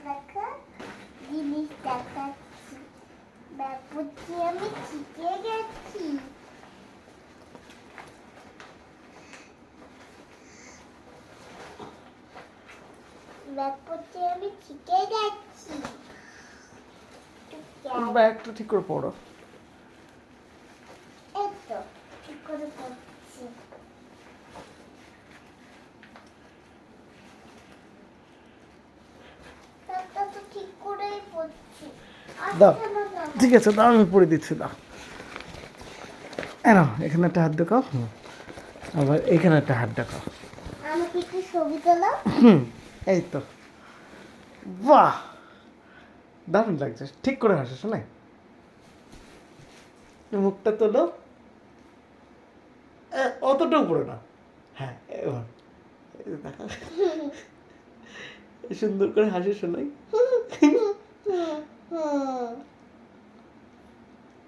দেখা জিনিস দেখাচ্ছি। ব্যাগপত্রে আমি শিখে গেছি। ব্যাগপত্রে আমি শিখে গেছি। ব্যাগটা ঠিক করে পড়ো। এই তো ঠিক করে পড়ছি। ব্যাগটা তো ঠিক করেই পড়ছি। দাও। আচ্ছা না না ঠিক আছে, দাও আমি পড়ে দিচ্ছি, দাও। নাও, এখানে একটা হাত দেখাও, আবার এখানে একটা হাত দেখাও। আমাকে একটু ছবি তোলো। এই তো, বাহ, দারুণ লাগছে। ঠিক করে হাসো, শোনে। মুখটা তোলো, অতটা উপরে না। হ্যাঁ, এবার এই যে দেখা, সুন্দর করে হাসি, শোনাই।